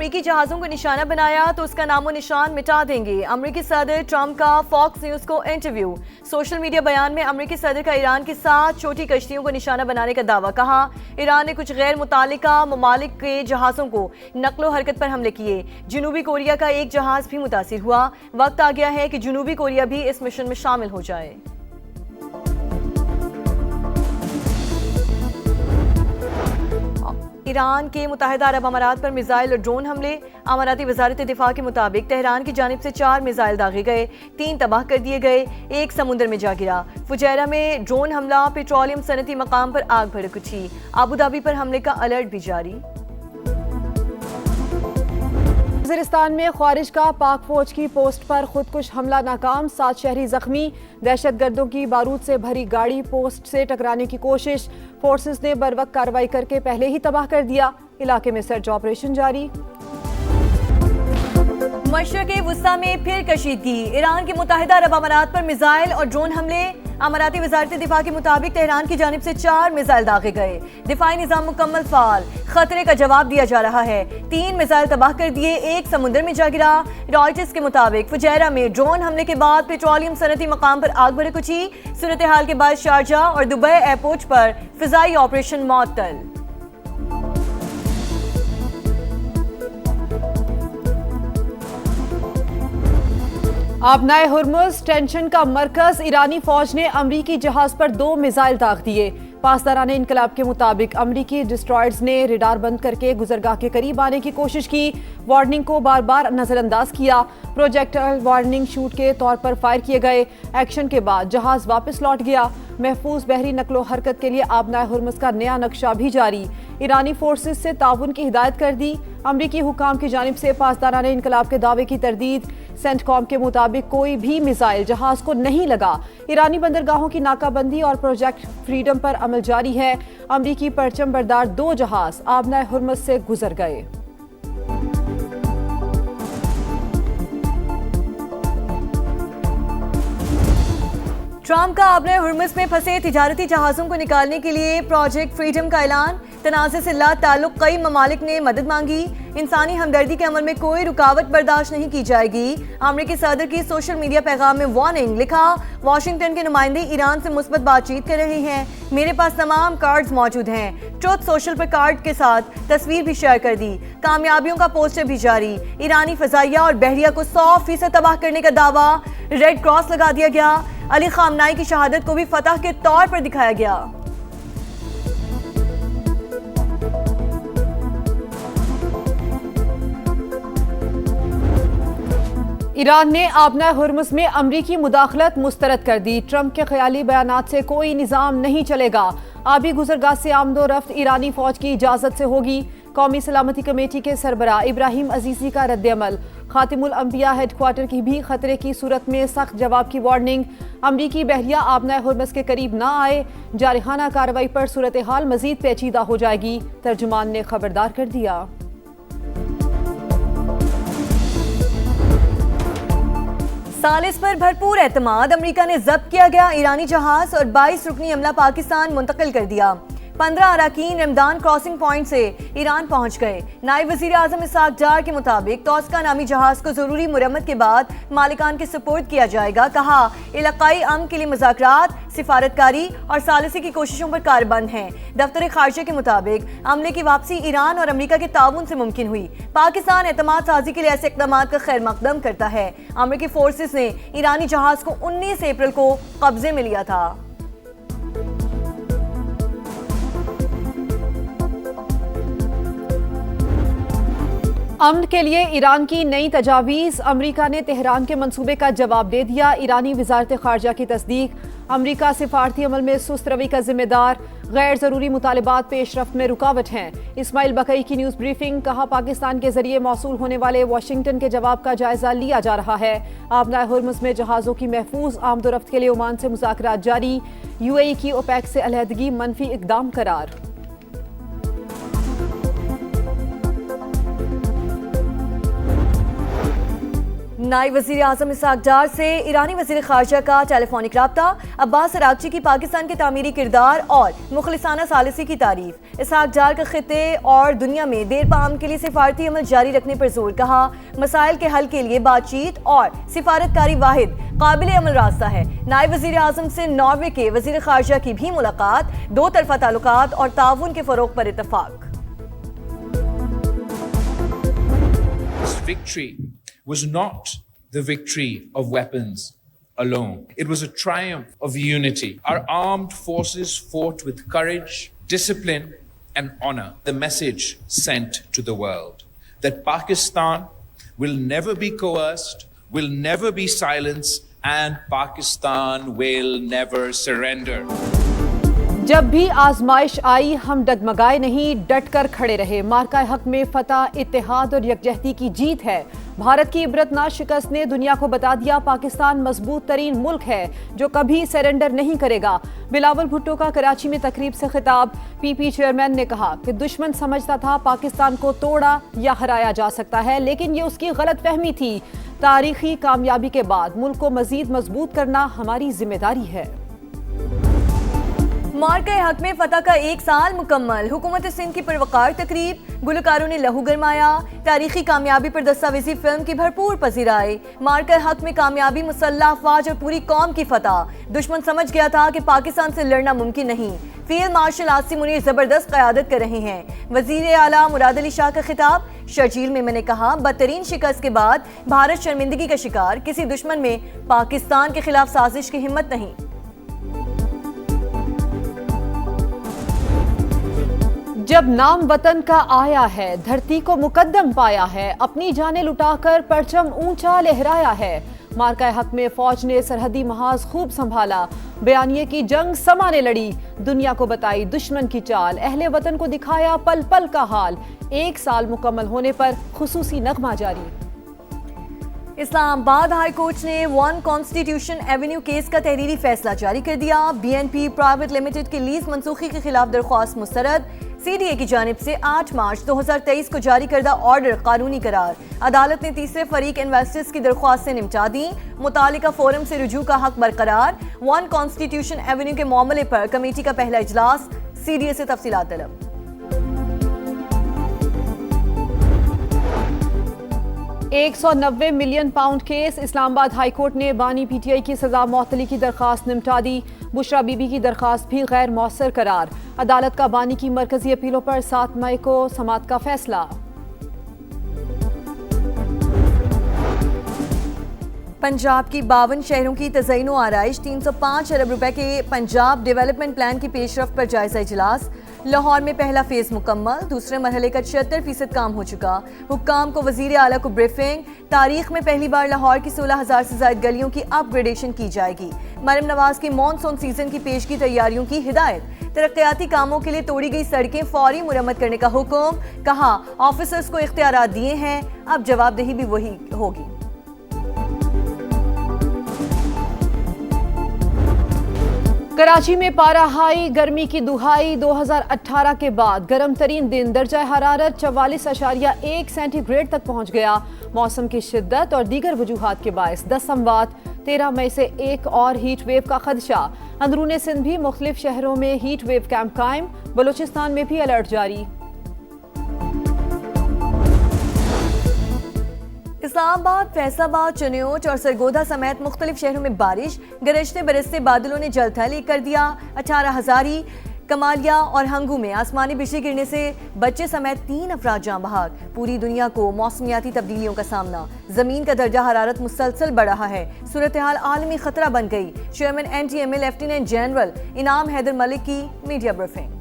امریکی جہازوں کو نشانہ بنایا تو اس کا نام و نشان مٹا دیں گے۔ امریکی صدر ٹرمپ کا فاکس نیوز کو انٹرویو۔ سوشل میڈیا بیان میں امریکی صدر کا ایران کی 7 چھوٹی کشتیوں کو نشانہ بنانے کا دعویٰ۔ کہا ایران نے کچھ غیر متعلقہ ممالک کے جہازوں کو نقل و حرکت پر حملے کیے۔ جنوبی کوریا کا ایک جہاز بھی متاثر ہوا۔ وقت آ گیا ہے کہ جنوبی کوریا بھی اس مشن میں شامل ہو جائے۔ ایران کے متحدہ عرب امارات پر میزائل اور ڈرون حملے۔ اماراتی وزارت دفاع کے مطابق تہران کی جانب سے 4 میزائل داغے گئے، 3 تباہ کر دیے گئے، 1 سمندر میں جا گرا۔ فجیرہ میں ڈرون حملہ، پیٹرولیم صنعتی مقام پر آگ بھڑک اٹھی۔ ابوظہبی پر حملے کا الرٹ بھی جاری۔ وزیرستان میں خارج کا پاک فوج کی پوسٹ پر خودکش حملہ ناکام، 7 شہری زخمی۔ دہشت گردوں کی بارود سے بھری گاڑی پوسٹ سے ٹکرانے کی کوشش، فورسز نے بروقت کارروائی کر کے پہلے ہی تباہ کر دیا۔ علاقے میں سرچ آپریشن جاری۔ مشرق وسطی میں پھر کشیدگی، ایران کے متحدہ عرب امارات پر میزائل اور ڈرون حملے۔ اماراتی وزارت دفاع کے مطابق تہران کی جانب سے 4 میزائل داغے گئے، دفاعی نظام مکمل فعال، خطرے کا جواب دیا جا رہا ہے۔ 3 میزائل تباہ کر دیے، 1 سمندر میں جا گرا۔ رائٹرز کے مطابق فجیرہ میں ڈرون حملے کے بعد پیٹرولیم صنعتی مقام پر آگ بھڑک اٹھی۔ صورتحال کے بعد شارجہ اور دبئی ایئرپورٹ پر فضائی آپریشن معطل۔ آبنائے ہرمز ٹینشن کا مرکز، ایرانی فوج نے امریکی جہاز پر 2 میزائل داغ دیے۔ پاسداران انقلاب کے مطابق امریکی ڈسٹرائرز نے ریڈار بند کر کے گزرگاہ کے قریب آنے کی کوشش کی، وارننگ کو بار بار نظر انداز کیا۔ پروجیکٹائل وارننگ شوٹ کے طور پر فائر کیے گئے۔ ایکشن کے بعد جہاز واپس لوٹ گیا۔ محفوظ بحری نقل و حرکت کے لیے آبنائے ہرمز کا نیا نقشہ بھی جاری۔ ایرانی فورسز سے تعاون کی ہدایت کر دی۔ امریکی حکام کی جانب سے پاسداران انقلاب کے دعوے کی تردید۔ سینٹ کام کے مطابق کوئی بھی میزائل جہاز کو نہیں لگا۔ ایرانی بندرگاہوں کی ناکہ بندی اور پروجیکٹ فریڈم پر عمل جاری ہے۔ امریکی پرچم بردار 2 جہاز آبنائے ہرمز سے گزر گئے۔ ٹرمپ کا آبنائے ہرمز میں پھنسے تجارتی جہازوں کو نکالنے کے لیے پروجیکٹ فریڈم کا اعلان۔ تنازع سے لا تعلق کئی ممالک نے مدد مانگی۔ انسانی ہمدردی کے عمل میں کوئی رکاوٹ برداشت نہیں کی جائے گی۔ امریکی صدر کی سوشل میڈیا پیغام میں وارننگ، لکھا واشنگٹن کے نمائندے ایران سے مثبت بات چیت کر رہے ہیں، میرے پاس تمام کارڈز موجود ہیں۔ ٹروتھ سوشل پر کارڈ کے ساتھ تصویر بھی شیئر کر دی۔ کامیابیوں کا پوسٹر بھی جاری۔ ایرانی فضائیہ اور بحریہ کو 100% تباہ کرنے کا دعویٰ، ریڈ کراس لگا دیا گیا۔ علی خامنائی کی شہادت کو بھی فتح کے طور پر دکھایا گیا۔ ایران نے آبنائے ہرمز میں امریکی مداخلت مسترد کر دی۔ ٹرمپ کے خیالی بیانات سے کوئی نظام نہیں چلے گا۔ آبی گزرگاہ سے آمد و رفت ایرانی فوج کی اجازت سے ہوگی۔ قومی سلامتی کمیٹی کے سربراہ ابراہیم عزیزی کا رد عمل۔ خاتم الانبیاء ہیڈ کوارٹر کی بھی خطرے کی صورت میں سخت جواب کی وارننگ۔ امریکی بحریہ آبنائے ہرمز کے قریب نہ آئے، جارحانہ کارروائی پر صورتحال مزید پیچیدہ ہو جائے گی، ترجمان نے خبردار کر دیا۔ ثالث پر بھرپور اعتماد، امریکہ نے ضبط کیا گیا ایرانی جہاز اور 22 رکنی عملہ پاکستان منتقل کر دیا۔ 15 اراکین رمضان کراسنگ پوائنٹ سے ایران پہنچ گئے۔ نائب وزیر اعظم اسحاق ڈار کے مطابق توسکا نامی جہاز کو ضروری مرمت کے بعد مالکان کے سپرد کیا جائے گا۔ کہا علاقائی امن کے لیے مذاکرات، سفارتکاری اور ثالثی کی کوششوں پر کاربند ہیں۔ دفتر خارجہ کے مطابق عملے کی واپسی ایران اور امریکہ کے تعاون سے ممکن ہوئی۔ پاکستان اعتماد سازی کے لیے ایسے اقدامات کا خیر مقدم کرتا ہے۔ امریکی فورسز نے ایرانی جہاز کو 19 اپریل کو قبضے میں لیا تھا۔ امن کے لیے ایران کی نئی تجاویز، امریکہ نے تہران کے منصوبے کا جواب دے دیا۔ ایرانی وزارت خارجہ کی تصدیق، امریکہ سفارتی عمل میں سست روی کا ذمہ دار، غیر ضروری مطالبات پیش رفت میں رکاوٹ ہیں۔ اسماعیل بقئی کی نیوز بریفنگ، کہا پاکستان کے ذریعے موصول ہونے والے واشنگٹن کے جواب کا جائزہ لیا جا رہا ہے۔ آبنائے ہرمز میں جہازوں کی محفوظ آمد و رفت کے لیے عمان سے مذاکرات جاری، یو اے ای کی اوپیک سے علیحدگی منفی اقدام قرار۔ نائب وزیر اعظم اسحاق ڈار سے ایرانی وزیر خارجہ کا ٹیلی فونک رابطہ، عباس اراغچی کی پاکستان کے تعمیری کردار اور مخلصانہ ثالثی کی تعریف۔ اسحاق ڈار کا خطے اور دنیا میں دیر پام کے لیے سفارتی عمل جاری رکھنے پر زور، کہا مسائل کے حل کے لیے بات چیت اور سفارتکاری واحد قابل عمل راستہ ہے۔ نائب وزیر اعظم سے ناروے کے وزیر خارجہ کی بھی ملاقات، دو طرفہ تعلقات اور تعاون کے فروغ پر اتفاق۔ Victory was not the victory of weapons alone. It was a triumph of unity. Our armed forces fought with courage, discipline, and honor. The message sent to the world that Pakistan will never be coerced, will never be silenced, and Pakistan will never surrender. جب بھی آزمائش آئی ہم ڈگمگائے نہیں، ڈٹ کر کھڑے رہے۔ مارکہ حق میں فتح اتحاد اور یکجہتی کی جیت ہے۔ بھارت کی عبرتناک شکست نے دنیا کو بتا دیا پاکستان مضبوط ترین ملک ہے جو کبھی سرنڈر نہیں کرے گا۔ بلاول بھٹو کا کراچی میں تقریب سے خطاب، پی پی چیئرمین نے کہا کہ دشمن سمجھتا تھا پاکستان کو توڑا یا ہرایا جا سکتا ہے، لیکن یہ اس کی غلط فہمی تھی۔ تاریخی کامیابی کے بعد ملک کو مزید مضبوط کرنا ہماری ذمہ داری ہے۔ مارکہ حق میں فتح کا 1 سال مکمل، حکومت سندھ کی پروقار تقریب، گلوکاروں نے لہو گرمایا، تاریخی کامیابی پر دستاویزی فلم کی بھرپور پذیرائی۔ مارکہ حق میں کامیابی، مسلح افواج اور پوری قوم کی فتح۔ دشمن سمجھ گیا تھا کہ پاکستان سے لڑنا ممکن نہیں۔ فیلڈ مارشل عاصم منیر زبردست قیادت کر رہے ہیں۔ وزیر اعلیٰ مراد علی شاہ کا خطاب، شرجیل میں نے کہا بدترین شکست کے بعد بھارت شرمندگی کا شکار، کسی دشمن میں پاکستان کے خلاف سازش کی ہمت نہیں۔ جب نام وطن کا آیا ہے، دھرتی کو مقدم پایا ہے، اپنی جانیں لٹا کر پرچم اونچا لہرایا ہے۔ مارکہ حق میں فوج نے سرحدی محاذ خوب سنبھالا، بیانیے کی جنگ سما نے لڑی، دنیا کو بتائی دشمن کی چال، اہل وطن کو دکھایا پل پل کا حال۔ 1 سال مکمل ہونے پر خصوصی نغمہ جاری۔ اسلام آباد ہائی کورٹ نے 1 کانسٹیٹیوشن ایونیو کیس کا تحریری فیصلہ جاری کر دیا۔ B N P private limited کی لیز منسوخی کے خلاف درخواست مسترد، سی ڈی اے کی جانب سے 8 مارچ 2023 کو جاری کردہ آرڈر قانونی قرار۔ عدالت نے تیسرے فریق انویسٹرز کی درخواست سے نمٹا دی، متعلقہ فورم سے رجوع کا حق برقرار۔ 1 کانسٹیٹیوشن ایونیو کے معاملے پر کمیٹی کا پہلا اجلاس، سی ڈی اے سے تفصیلات طلب۔ 190 ملین پاؤنڈ کیس، اسلام آباد ہائی کورٹ نے بانی پی ٹی آئی کی سزا معطلی کی درخواست نمٹا دی، بشرا بی بی کی درخواست بھی غیر مؤثر قرار۔ عدالت کا بانی کی مرکزی اپیلوں پر 7 مئی کو سماعت کا فیصلہ۔ پنجاب کی 52 شہروں کی تزئین و آرائش، 305 ارب روپے کے پنجاب ڈیولپمنٹ پلان کی پیش رفت پر جائزہ اجلاس۔ لاہور میں پہلا فیز مکمل، دوسرے مرحلے کا 76% کام ہو چکا۔ حکام کو وزیر اعلیٰ کو بریفنگ، تاریخ میں پہلی بار لاہور کی 16,000 سے زائد گلیوں کی اپ گریڈیشن کی جائے گی۔ مریم نواز کی مانسون سیزن کی پیشگی تیاریوں کی ہدایت، ترقیاتی کاموں کے لیے توڑی گئی سڑکیں فوری مرمت کرنے کا حکم، کہا آفیسرز کو اختیارات دیے ہیں، اب جواب دہی بھی وہی ہوگی۔ کراچی میں پارہ ہائی، گرمی کی دہائی، 2018 کے بعد گرم ترین دن، درجہ حرارت 44.1 سینٹی گریڈ تک پہنچ گیا۔ موسم کی شدت اور دیگر وجوہات کے باعث 10 سموات 13 مئی سے ایک اور ہیٹ ویو کا خدشہ۔ اندرون سندھ بھی مختلف شہروں میں ہیٹ ویو کیمپ قائم، بلوچستان میں بھی الرٹ جاری۔ اسلام آباد، فیصل آباد، چنیوٹ اور سرگودا سمیت مختلف شہروں میں بارش، گرجتے برستے بادلوں نے جل تھل ایک کر دیا۔ 18 ہزاری، کمالیہ اور ہنگو میں آسمانی بجلی گرنے سے بچے سمیت 3 افراد جاں بحق۔ پوری دنیا کو موسمیاتی تبدیلیوں کا سامنا، زمین کا درجہ حرارت مسلسل بڑھ رہا ہے، صورتحال عالمی خطرہ بن گئی۔ Chairman N T M A lieutenant general Inam Haider ملک کی میڈیا بریفنگ۔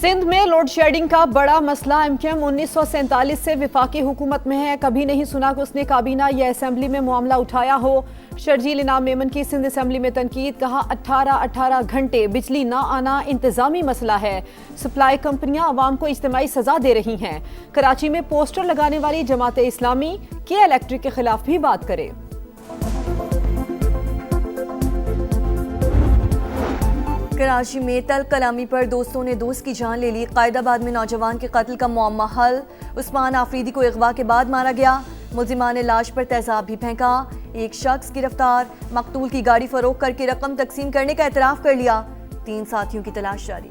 سندھ میں لوڈ شیڈنگ کا بڑا مسئلہ، ایم کیو ایم 1947 سے وفاقی حکومت میں ہے، کبھی نہیں سنا کہ اس نے کابینہ یا اسمبلی میں معاملہ اٹھایا ہو۔ شرجیل انعام میمن کی سندھ اسمبلی میں تنقید، کہا 18 گھنٹے بجلی نہ آنا انتظامی مسئلہ ہے، سپلائی کمپنیاں عوام کو اجتماعی سزا دے رہی ہیں۔ کراچی میں پوسٹر لگانے والی جماعت اسلامی کے الیکٹرک کے خلاف بھی بات کرے۔ کراچی میں تل کلامی پر دوستوں نے دوست کی جان لے لی. قائد آباد میں نوجوان کے قتل کا معمہ حل. عثمان آفریدی کو اغوا کے بعد مارا گیا. ملزمان نے لاش پر تیزاب بھی پھینکا. ایک شخص گرفتار. مقتول کی گاڑی فروخت کر کے رقم تقسیم کرنے کا اعتراف کر لیا. 3 ساتھیوں کی تلاش جاری.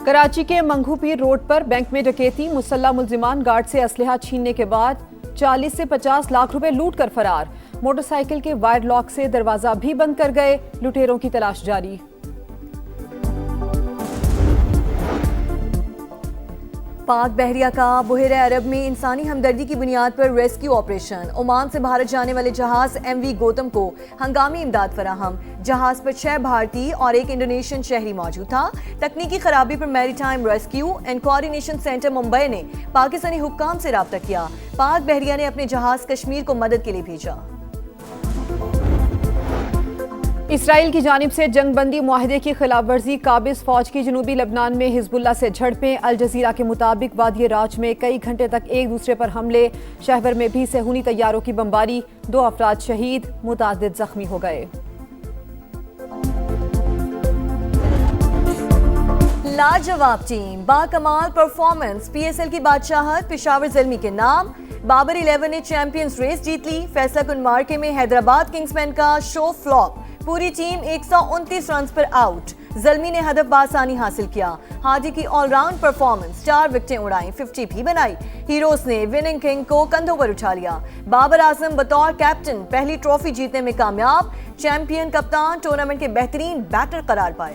کراچی کے منگھو پیر روڈ پر بینک میں ڈکیتی. مسلح ملزمان گارڈ سے اسلحہ چھیننے کے بعد 40 سے 50 لاکھ روپے لوٹ کر فرار. موٹر سائیکل کے وائر لاک سے دروازہ بھی بند کر گئے. لٹیروں کی تلاش جاری. پاک بحریہ کا بحیرہ عرب میں انسانی ہمدردی کی بنیاد پر ریسکیو آپریشن. عمان سے بھارت جانے والے جہاز ایم وی گوتم کو ہنگامی امداد فراہم. جہاز پر 6 بھارتی اور 1 انڈونیشین شہری موجود تھا. تکنیکی خرابی پر میری time rescue and coordination centre Mumbai نے پاکستانی حکام سے رابطہ کیا. پاک بحریہ نے اپنے جہاز کشمیر کو مدد کے لیے بھیجا. اسرائیل کی جانب سے جنگ بندی معاہدے کی خلاف ورزی. قابض فوج کی جنوبی لبنان میں حزب اللہ سے جھڑپیں. الجزیرہ کے مطابق وادی راج میں کئی گھنٹے تک ایک دوسرے پر حملے. شہر میں بھی صہیونی طیاروں کی بمباری. 2 افراد شہید، متعدد زخمی ہو گئے. لاجواب ٹیم، باکمال پرفارمنس، پی ایس ایل کی بادشاہت پشاور زلمی کے نام. بابر 11 نے چیمپئنز ریس جیت لی. فیصلہ کن مارکے میں حیدرآباد کنگز مین کا شو فلاپ. پوری ٹیم 129 رنز پر آؤٹ. زلمی نے ہدف بآسانی حاصل کیا. ہادی کی آل راؤنڈ پرفارمنس، 4 وکٹیں اڑائیں، 50 بھی بنائی. ہیروز نے وننگ کنگ کو کندھوں پر اٹھا لیا. بابر اعظم بطور کیپٹن پہلی ٹرافی جیتنے میں کامیاب. چیمپئن کپتان ٹورنامنٹ کے بہترین بیٹر قرار پائے.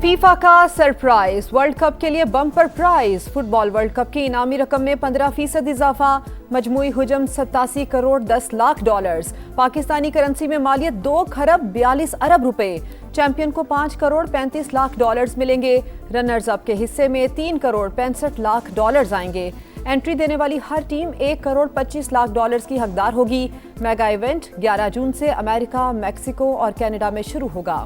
فیفا کا سرپرائز، ورلڈ کپ کے لیے بمپر پرائز. فٹ بال ورلڈ کپ کی انعامی رقم میں 15% اضافہ. مجموعی حجم 87 کروڑ 10 لاکھ ڈالرز. پاکستانی کرنسی میں مالیت 2 کھرب 42 ارب روپے. چیمپئن کو 5 کروڑ 35 لاکھ ڈالرز ملیں گے. رنرز اپ کے حصے میں 3 کروڑ 65 لاکھ ڈالرز آئیں گے. انٹری دینے والی ہر ٹیم 1 کروڑ 25 لاکھ ڈالرز کی حقدار ہوگی. میگا ایونٹ 11 جون سے امریکہ، میکسیکو اور کینیڈا میں شروع ہوگا.